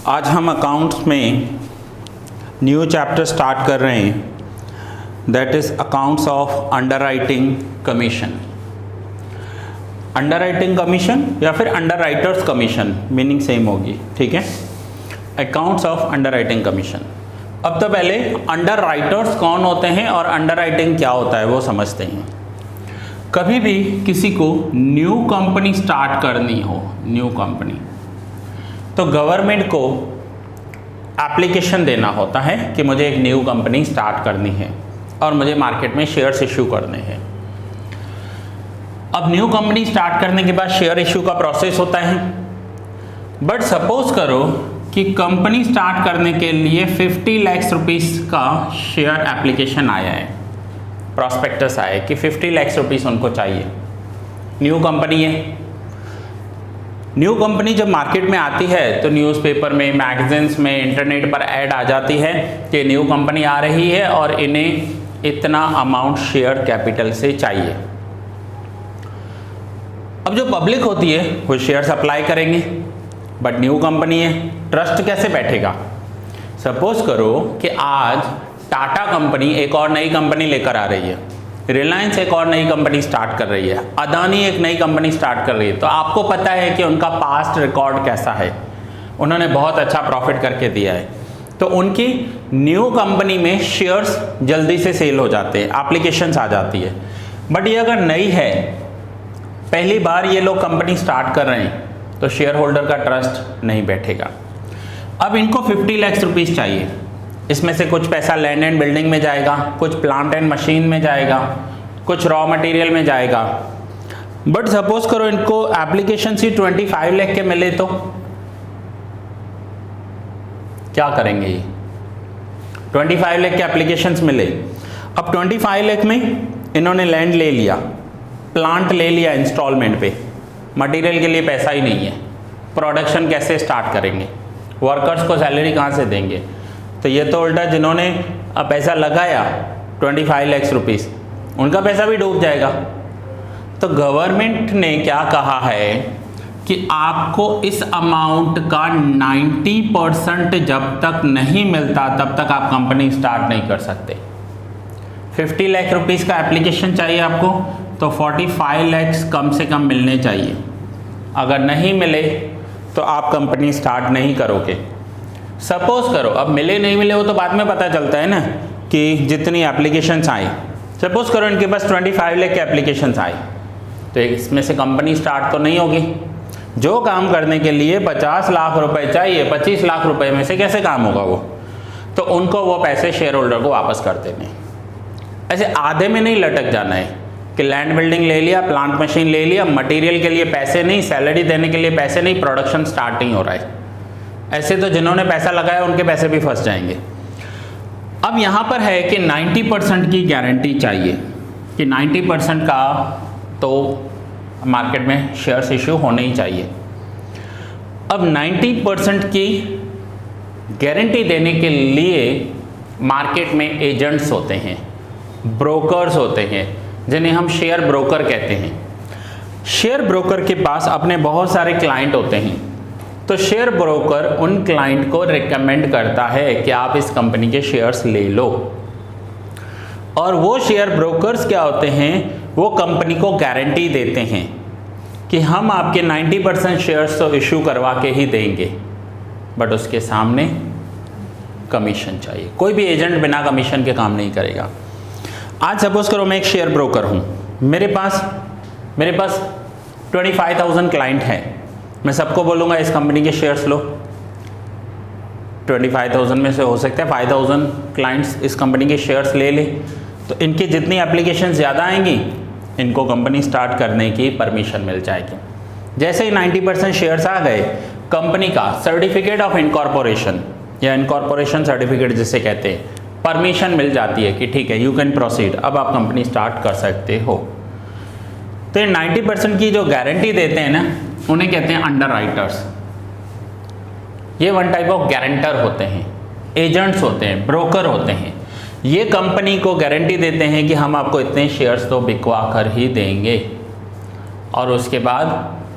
आज हम अकाउंट्स में न्यू चैप्टर स्टार्ट कर रहे हैं, that is accounts of underwriting commission. Underwriting commission या फिर अंडरराइटर्स कमीशन, मीनिंग सेम होगी, ठीक है। Accounts of underwriting commission. अब तो पहले अंडरराइटर्स कौन होते हैं और अंडरराइटिंग क्या होता है वो समझते हैं। कभी भी किसी को न्यू कंपनी स्टार्ट करनी हो, न्यू कंपनी, तो गवर्नमेंट को एप्लीकेशन देना होता है कि मुझे एक न्यू कंपनी स्टार्ट करनी है और मुझे मार्केट में शेयर्स इशू करने हैं। अब न्यू कंपनी स्टार्ट करने के बाद शेयर इशू का प्रोसेस होता है। बट सपोज करो कि कंपनी स्टार्ट करने के लिए 50 लाख रुपीस का शेयर एप्लीकेशन आया है, प्रॉस्पेक्टस आया है कि 50 लाख रुपीस उनको चाहिए। न्यू कंपनी है। न्यू कंपनी जब मार्केट में आती है तो न्यूज़पेपर में, मैगजीन्स में, इंटरनेट पर ऐड आ जाती है कि न्यू कंपनी आ रही है और इन्हें इतना अमाउंट शेयर कैपिटल से चाहिए। अब जो पब्लिक होती है वो शेयर्स अप्लाई करेंगे, बट न्यू कंपनी है, ट्रस्ट कैसे बैठेगा। सपोज करो कि आज टाटा कंपनी एक और नई कंपनी लेकर आ रही है, रिलायंस एक और नई कंपनी स्टार्ट कर रही है, अदानी एक नई कंपनी स्टार्ट कर रही है, तो आपको पता है कि उनका पास्ट रिकॉर्ड कैसा है, उन्होंने बहुत अच्छा प्रॉफिट करके दिया है, तो उनकी न्यू कंपनी में शेयर्स जल्दी से सेल हो जाते हैं, एप्लीकेशंस आ जाती है। बट ये अगर नई है, पहली बार ये लोग कंपनी स्टार्ट कर रहे हैं, तो शेयर होल्डर का ट्रस्ट नहीं बैठेगा। अब इनको 50 लाख रुपीस चाहिए। इसमें से कुछ पैसा लैंड एंड बिल्डिंग में जाएगा, कुछ प्लांट एंड मशीन में जाएगा, कुछ रॉ मटेरियल में जाएगा। बट सपोज करो इनको एप्लीकेशन ही 25 लाख के मिले, तो क्या करेंगे ये? 25 लाख के एप्लीकेशंस मिले। अब 25 लाख में इन्होंने लैंड ले लिया, प्लांट ले लिया इंस्टॉलमेंट पे, मटेरियल के लिए पैसा ही नहीं है, प्रोडक्शन कैसे स्टार्ट करेंगे, वर्कर्स को सैलरी कहाँ से देंगे। तो ये तो उल्टा जिन्होंने पैसा लगाया 25 लाख रुपीस, उनका पैसा भी डूब जाएगा। तो गवर्नमेंट ने क्या कहा है कि आपको इस अमाउंट का 90% जब तक नहीं मिलता तब तक आप कंपनी स्टार्ट नहीं कर सकते। 50 लाख रुपीस का एप्लीकेशन चाहिए आपको, तो 45 लाख कम से कम मिलने चाहिए। अगर नहीं मिले तो आप कंपनी स्टार्ट नहीं करोगे। सपोज करो, अब मिले नहीं मिले वो तो बाद में पता चलता है ना कि जितनी एप्लीकेशंस आई। सपोज करो इनके पास 25 लाख के एप्लीकेशंस आए, तो इसमें से कंपनी स्टार्ट तो नहीं होगी। जो काम करने के लिए 50 लाख रुपए चाहिए, 25 लाख रुपए में से कैसे काम होगा वो? तो उनको वो पैसे शेयर होल्डर को वापस कर देने। ऐसे आधे में नहीं लटक जाना है कि लैंड बिल्डिंग ले लिया, प्लांट मशीन ले लिया, मटेरियल के लिए पैसे नहीं, सैलरी देने के लिए पैसे नहीं, प्रोडक्शन स्टार्ट नहीं हो रहा है। ऐसे तो जिन्होंने पैसा लगाया उनके पैसे भी फंस जाएंगे। अब यहाँ पर है कि 90% की गारंटी चाहिए कि 90% का तो मार्केट में शेयर्स इशू होने ही चाहिए। अब 90% की गारंटी देने के लिए मार्केट में एजेंट्स होते हैं, ब्रोकर्स होते हैं, जिन्हें हम शेयर ब्रोकर कहते हैं। शेयर ब्रोकर के पास अपने बहुत सारे क्लाइंट होते हैं, तो शेयर ब्रोकर उन क्लाइंट को रिकमेंड करता है कि आप इस कंपनी के शेयर्स ले लो। और वो शेयर ब्रोकर्स क्या होते हैं, वो कंपनी को गारंटी देते हैं कि हम आपके 90% शेयर्स तो इशू करवा के ही देंगे, बट उसके सामने कमीशन चाहिए। कोई भी एजेंट बिना कमीशन के काम नहीं करेगा। आज सपोज करो मैं एक शेयर ब्रोकर हूँ, मेरे पास 25,000 क्लाइंट हैं। मैं सबको बोलूँगा इस कंपनी के शेयर्स लो। 25,000 में से हो सकता है 5,000 क्लाइंट्स इस कंपनी के शेयर्स ले ले, तो इनकी जितनी एप्लीकेशन ज़्यादा आएंगी, इनको कंपनी स्टार्ट करने की परमिशन मिल जाएगी। जैसे ही 90% शेयर्स आ गए, कंपनी का सर्टिफिकेट ऑफ इनकॉर्पोरेशन या इनकॉर्पोरेशन सर्टिफिकेट जिसे कहते हैं, परमिशन मिल जाती है कि ठीक है, यू कैन प्रोसीड, अब आप कंपनी स्टार्ट कर सकते हो। तो ये 90% की जो गारंटी देते हैं ना, उन्हें कहते हैं अंडरराइटर्स। ये वन टाइप ऑफ गारंटर होते हैं, एजेंट्स होते हैं, ब्रोकर होते हैं। ये कंपनी को गारंटी देते हैं कि हम आपको इतने शेयर्स तो बिकवा कर ही देंगे और उसके बाद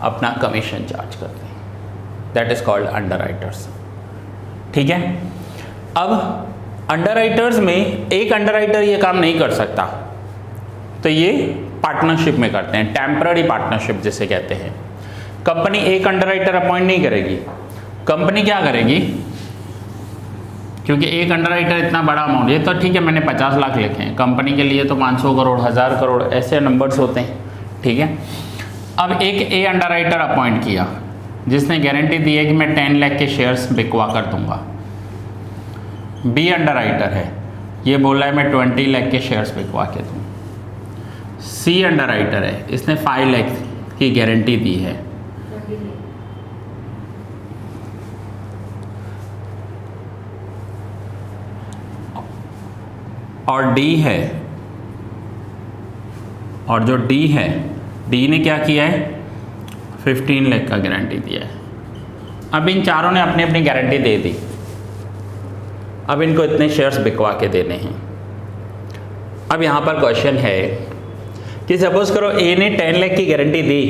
अपना कमीशन चार्ज करते हैं। That is called underwriters. ठीक है। अब अंडरराइटर्स में एक अंडरराइटर ये काम नहीं कर सकता, तो ये पार्टनरशिप में करते हैं, टेम्पररी पार्टनरशिप जिसे कहते हैं। कंपनी एक अंडरराइटर अपॉइंट नहीं करेगी, कंपनी क्या करेगी, क्योंकि एक अंडरराइटर इतना बड़ा अमाउंट, ये तो ठीक है मैंने 50 लाख लिखे हैं, कंपनी के लिए तो 500 करोड़ 1000 करोड़ ऐसे नंबर्स होते हैं, ठीक है। अब एक ए अंडरराइटर अपॉइंट किया जिसने गारंटी दी है कि मैं 10 लाख के शेयर्स बिकवा कर दूंगा। बी अंडरराइटर है, ये बोला है मैं 20 लाख के शेयर्स बिकवा के दूँ। सी अंडरराइटर है, इसने 5 लाख की गारंटी दी है। और डी है, और जो डी है, डी ने क्या किया है 15 लाख का गारंटी दिया है। अब इन चारों ने अपनी अपनी गारंटी दे दी, अब इनको इतने शेयर्स बिकवा के देने हैं। अब यहाँ पर क्वेश्चन है कि सपोज करो ए ने 10 लाख की गारंटी दी,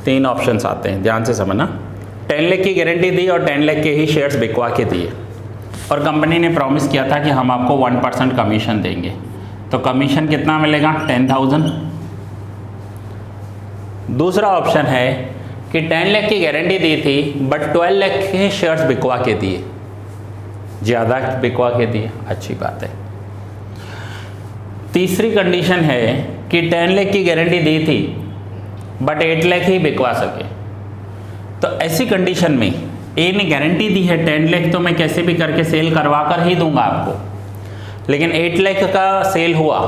3 ऑप्शंस आते हैं, ध्यान से समझना। 10 लाख की गारंटी दी और 10 लाख के ही शेयर्स बिकवा के दिए, और कंपनी ने प्रॉमिस किया था कि हम आपको 1% कमीशन देंगे, तो कमीशन कितना मिलेगा 10,000। दूसरा ऑप्शन है कि 10 लाख की गारंटी दी थी बट 12 लाख के शेयर्स बिकवा के दिए, ज़्यादा बिकवा के दिए, अच्छी बात है। तीसरी कंडीशन है कि 10 लाख की गारंटी दी थी बट 8 लाख ही बिकवा सके, तो ऐसी कंडीशन में ए ने गारंटी दी है 10 लाख तो मैं कैसे भी करके सेल करवा कर ही दूंगा आपको, लेकिन 8 लाख का सेल हुआ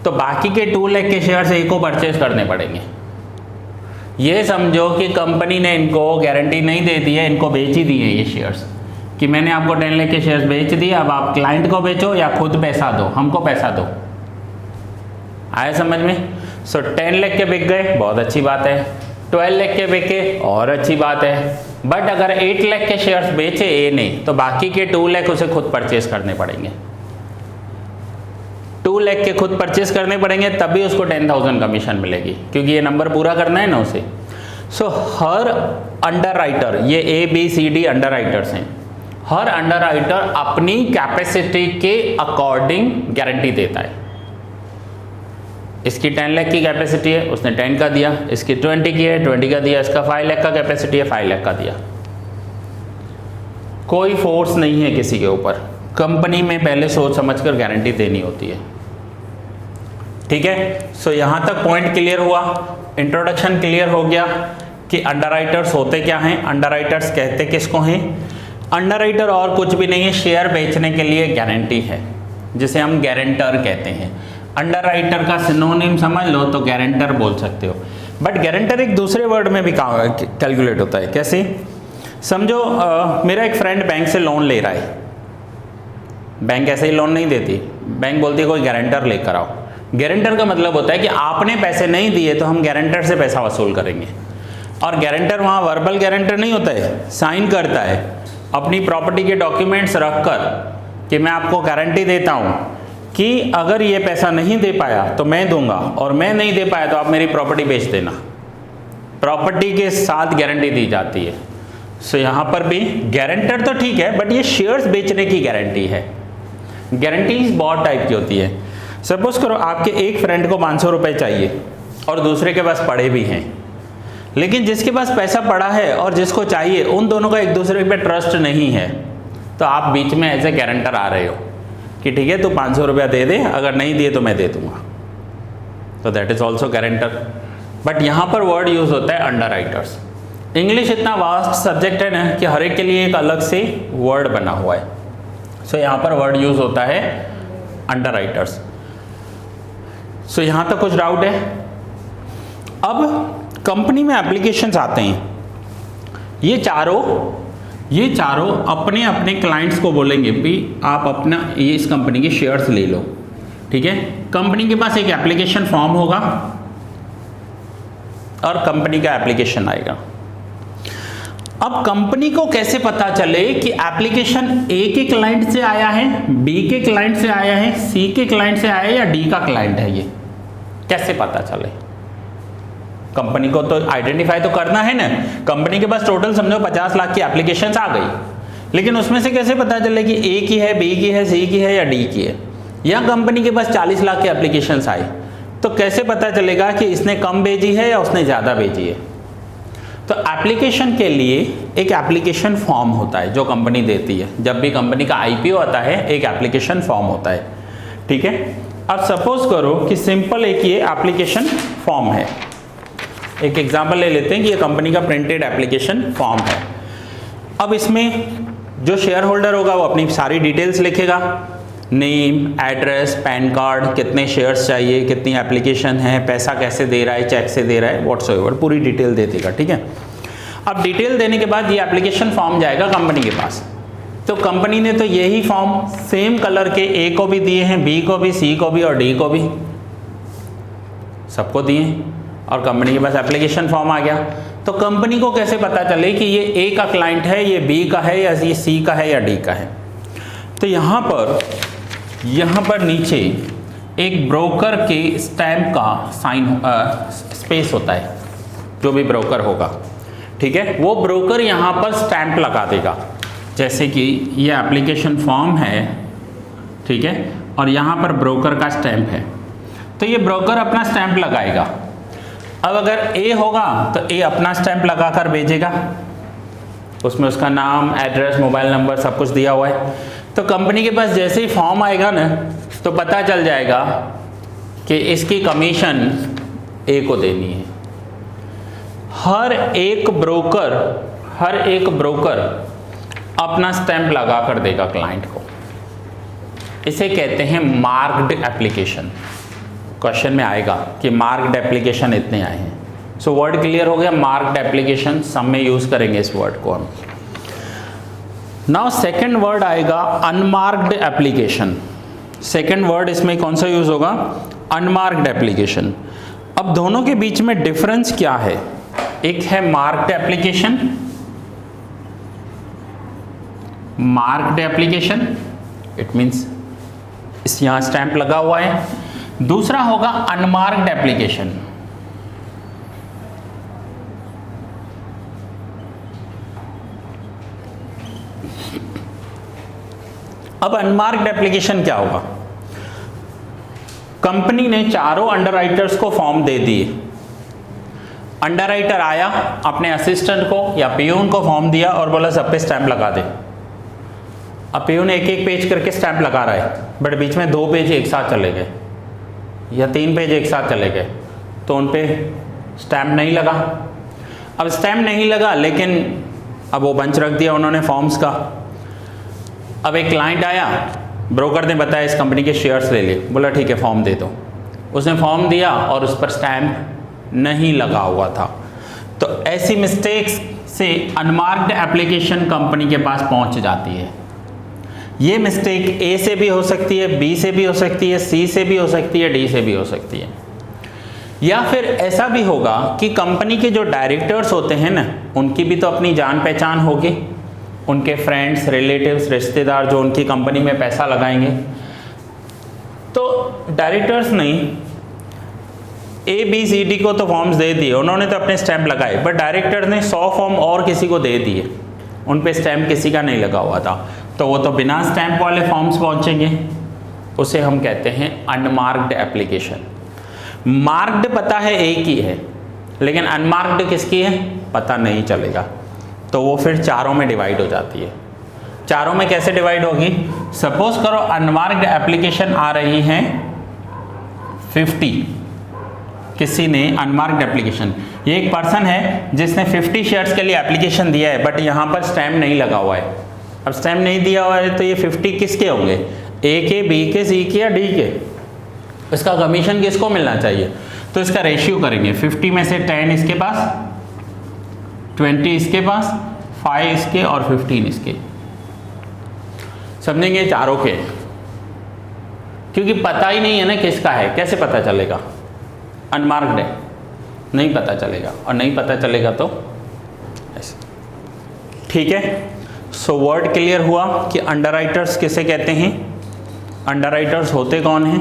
तो बाकी के 2 लाख के शेयर्स ए को परचेज करने पड़ेंगे। ये समझो कि कंपनी ने इनको गारंटी नहीं दे दी है, इनको बेच ही दिए ये शेयर्स, कि मैंने आपको 10 लाख के शेयर्स बेच दिए, अब आप क्लाइंट को बेचो या खुद पैसा दो, हमको पैसा दो। आया समझ में? सो 10 लाख के बिक गए, बहुत अच्छी बात है, 12 लाख के बिके और अच्छी बात है, बट अगर 8 लाख के शेयर्स बेचे ए ने तो बाकी के 2 लाख उसे खुद परचेज करने पड़ेंगे। 2 लाख के खुद परचेज करने पड़ेंगे, तभी उसको 10,000 कमीशन मिलेगी, क्योंकि ये नंबर पूरा करना है ना उसे। सो हर अंडरराइटर, ये A B C D underwriters हैं, हर अंडरराइटर अपनी कैपेसिटी के अकॉर्डिंग गारंटी देता है। इसकी 10 लाख की कैपेसिटी है, उसने 10 का दिया, इसकी 20 की है, 20 का दिया, इसका 5 लाख का कैपेसिटी है, 5 लाख का दिया। कोई फोर्स नहीं है किसी के ऊपर, कंपनी में पहले सोच समझकर गारंटी देनी होती है, ठीक है। सो यहाँ तक पॉइंट क्लियर हुआ, इंट्रोडक्शन क्लियर हो गया कि अंडरराइटर्स होते क्या हैं, अंडरराइटर्स कहते किसको हैं। अंडरराइटर और कुछ भी नहीं है, शेयर बेचने के लिए गारंटी है, जिसे हम गारंटर कहते हैं। अंडरराइटर का सिनोनिम समझ लो तो गारंटर बोल सकते हो, बट गारंटर एक दूसरे वर्ड में भी कैलकुलेट होता है। कैसे? समझो मेरा एक फ्रेंड बैंक से लोन ले रहा है, बैंक ऐसे ही लोन नहीं देती, बैंक बोलती है कोई गारंटर लेकर आओ। गारंटर का मतलब होता है कि आपने पैसे नहीं दिए तो हम गारंटर से पैसा वसूल करेंगे, और गारंटर वहाँ वर्बल गारंटर नहीं होता है, साइन करता है अपनी प्रॉपर्टी के डॉक्यूमेंट्स रखकर कि मैं आपको गारंटी देता हूँ कि अगर ये पैसा नहीं दे पाया तो मैं दूंगा, और मैं नहीं दे पाया तो आप मेरी प्रॉपर्टी बेच देना। प्रॉपर्टी के साथ गारंटी दी जाती है। सो यहाँ पर भी गारंटर तो ठीक है, बट ये शेयर्स बेचने की गारंटी है। गारंटीज बहुत टाइप की होती है। सपोज करो आपके एक फ्रेंड को 500 रुपये चाहिए और दूसरे के पास पड़े भी हैं, लेकिन जिसके पास पैसा पड़ा है और जिसको चाहिए उन दोनों का एक दूसरे पे ट्रस्ट नहीं है, तो आप बीच में एज ए गारंटर आ रहे हो कि ठीक है तू 500 रुपया दे दे, अगर नहीं दिए तो मैं दे दूंगा, तो that is also guarantor. But यहाँ पर वर्ड यूज होता है अंडरराइटर्स। इंग्लिश इतना वास्ट सब्जेक्ट है ना कि हर एक के लिए एक अलग से वर्ड बना हुआ है। सो यहाँ पर वर्ड यूज होता है अंडरराइटर्स। सो यहाँ तक कुछ डाउट है? अब कंपनी में एप्लीकेशंस आते हैं, ये चारों अपने अपने क्लाइंट्स को बोलेंगे भी आप अपना ये इस कंपनी के शेयर्स ले लो, ठीक है। कंपनी के पास एक एप्लीकेशन फॉर्म होगा और कंपनी का एप्लीकेशन आएगा। अब कंपनी को कैसे पता चले कि एप्लीकेशन ए के क्लाइंट से आया है, बी के क्लाइंट से आया है, सी के क्लाइंट से आया है या डी का क्लाइंट है, ये कैसे पता चले? कंपनी को तो आइडेंटिफाई तो करना है ना। कंपनी के पास टोटल समझो 50 लाख की एप्लीकेशंस आ गई, लेकिन उसमें से कैसे पता चले कि ए की है, बी की है, सी की है या डी की है? या कंपनी के पास 40 लाख के एप्लीकेशंस आए तो कैसे पता चलेगा कि इसने कम भेजी है या उसने ज़्यादा भेजी है? तो एप्लीकेशन के लिए एक एप्लीकेशन फॉर्म होता है जो कंपनी देती है। जब भी कंपनी का आईपीओ आता है एक एप्लीकेशन फॉर्म होता है, ठीक है। अब सपोज करो कि सिंपल एक ये एप्लीकेशन फॉर्म है। एक एग्जांपल ले लेते हैं कि ये कंपनी का प्रिंटेड एप्लीकेशन फॉर्म है। अब इसमें जो शेयर होल्डर होगा वो अपनी सारी डिटेल्स लिखेगा, नेम, एड्रेस, पैन कार्ड, कितने शेयर्स चाहिए, कितनी एप्लीकेशन है, पैसा कैसे दे रहा है, चेक से दे रहा है, व्हाट्सएवर पूरी डिटेल दे देगा, ठीक है। अब डिटेल देने के बाद ये एप्लीकेशन फॉर्म जाएगा कंपनी के पास। तो कंपनी ने तो यही फॉर्म सेम कलर के ए को भी दिए हैं, बी को भी, सी को भी और डी को भी, सबको दिए हैं और कंपनी के पास एप्लीकेशन फॉर्म आ गया। तो कंपनी को कैसे पता चले कि ये ए का क्लाइंट है, ये बी का है, या ये सी का है या डी का है? तो यहाँ पर नीचे एक ब्रोकर के स्टैम्प का साइन स्पेस होता है, जो भी ब्रोकर होगा, ठीक है, वो ब्रोकर यहाँ पर स्टैम्प लगा देगा। जैसे कि ये एप्लीकेशन फॉर्म है, ठीक है, और यहाँ पर ब्रोकर का स्टैम्प है, तो ये ब्रोकर अपना स्टैम्प लगाएगा। अब अगर ए होगा तो ए अपना स्टैम्प लगाकर भेजेगा, उसमें उसका नाम, एड्रेस, मोबाइल नंबर सब कुछ दिया हुआ है। तो कंपनी के पास जैसे ही फॉर्म आएगा ना तो पता चल जाएगा कि इसकी कमीशन ए को देनी है। हर एक ब्रोकर अपना स्टैम्प लगा कर देगा क्लाइंट को। इसे कहते हैं मार्क्ड एप्लीकेशन। क्वेश्चन में आएगा कि मार्क्ड एप्लीकेशन इतने आए हैं। सो वर्ड क्लियर हो गया, मार्क्ड एप्लीकेशन, सब में यूज करेंगे इस वर्ड को हम। नाउ सेकंड वर्ड आएगा अनमार्क्ड एप्लीकेशन। सेकंड वर्ड इसमें कौन सा यूज होगा? Unmarked application. अब दोनों के बीच में डिफरेंस क्या है? एक है marked application, marked application it means इस यहां स्टैंप लगा हुआ है। दूसरा होगा अनमार्क्ड एप्लीकेशन। अब अनमार्क्ड एप्लीकेशन क्या होगा? कंपनी ने चारों अंडरराइटर्स को फॉर्म दे दिए। अंडरराइटर आया, अपने असिस्टेंट को या पियून को फॉर्म दिया और बोला सब पे स्टैंप लगा दे। अब पियून एक एक पेज करके स्टैंप लगा रहा है, बट बीच में 2 पेज एक साथ चले गए या 3 पेज एक साथ चले गए, तो उन पे स्टैम्प नहीं लगा। अब स्टैम्प नहीं लगा, लेकिन अब वो बंच रख दिया उन्होंने फॉर्म्स का। अब एक क्लाइंट आया, ब्रोकर ने बताया इस कंपनी के शेयर्स ले ले, बोला ठीक है फॉर्म दे दो। उसने फॉर्म दिया और उस पर स्टैम्प नहीं लगा हुआ था। तो ऐसी मिस्टेक्स से अनमार्क्ड एप्लीकेशन कंपनी के पास पहुंच जाती है। ये मिस्टेक ए से भी हो सकती है, बी से भी हो सकती है, सी से भी हो सकती है, डी से भी हो सकती है। या फिर ऐसा भी होगा कि कंपनी के जो डायरेक्टर्स होते हैं ना, उनकी भी तो अपनी जान पहचान होगी, उनके फ्रेंड्स, रिलेटिव्स, रिश्तेदार जो उनकी कंपनी में पैसा लगाएंगे। तो डायरेक्टर्स नहीं, ए बी सी डी को तो फॉर्म्स दे दिए, उन्होंने तो अपने स्टैंप लगाए, बट डायरेक्टर्स ने 100 फॉर्म और किसी को दे दिए, उन पे स्टैंप किसी का नहीं लगा हुआ था, तो वो तो बिना स्टैंप वाले फॉर्म्स पहुंचेंगे। उसे हम कहते हैं अनमार्क्ड एप्लीकेशन। मार्क्ड पता है ए की है, लेकिन अनमार्क्ड किसकी है पता नहीं चलेगा, तो वो फिर चारों में डिवाइड हो जाती है। चारों में कैसे डिवाइड होगी? सपोज करो अनमार्क्ड एप्लीकेशन आ रही हैं 50, किसी ने अनमार्क्ड एप्लीकेशन, ये एक पर्सन है जिसने 50 शेयर्स के लिए एप्लीकेशन दिया है, बट यहाँ पर स्टैम्प नहीं लगा हुआ है। अब स्टैम्प नहीं दिया हुआ है तो ये 50 किसके होंगे? ए के, बी के, सी के या डी के? इसका कमीशन किसको मिलना चाहिए? तो इसका रेशियो करेंगे, 50 में से 10 इसके पास, 20 इसके पास, 5 इसके और 15 इसके। समझेंगे चारों के, क्योंकि पता ही नहीं है ना किसका है, कैसे पता चलेगा? अनमार्क्ड है, नहीं पता चलेगा, और नहीं पता चलेगा तो ऐसे। ठीक है, सो वर्ड क्लियर हुआ कि अंडरराइटर्स किसे कहते हैं, अंडरराइटर्स होते कौन हैं?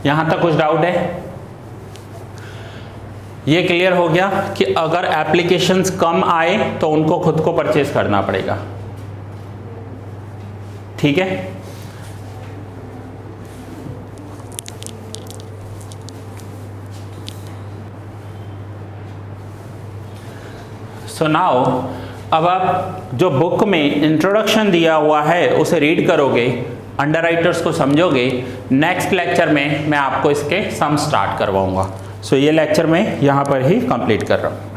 यहां तक कुछ डाउट है? ये क्लियर हो गया कि अगर एप्लीकेशंस कम आए तो उनको खुद को परचेज करना पड़ेगा। ठीक है, सो नाउ अब आप जो बुक में इंट्रोडक्शन दिया हुआ है उसे रीड करोगे, अंडरराइटर्स को समझोगे। नेक्स्ट लेक्चर में मैं आपको इसके सम स्टार्ट करवाऊंगा। सो ये लेक्चर मैं यहाँ पर ही कंप्लीट कर रहा हूँ।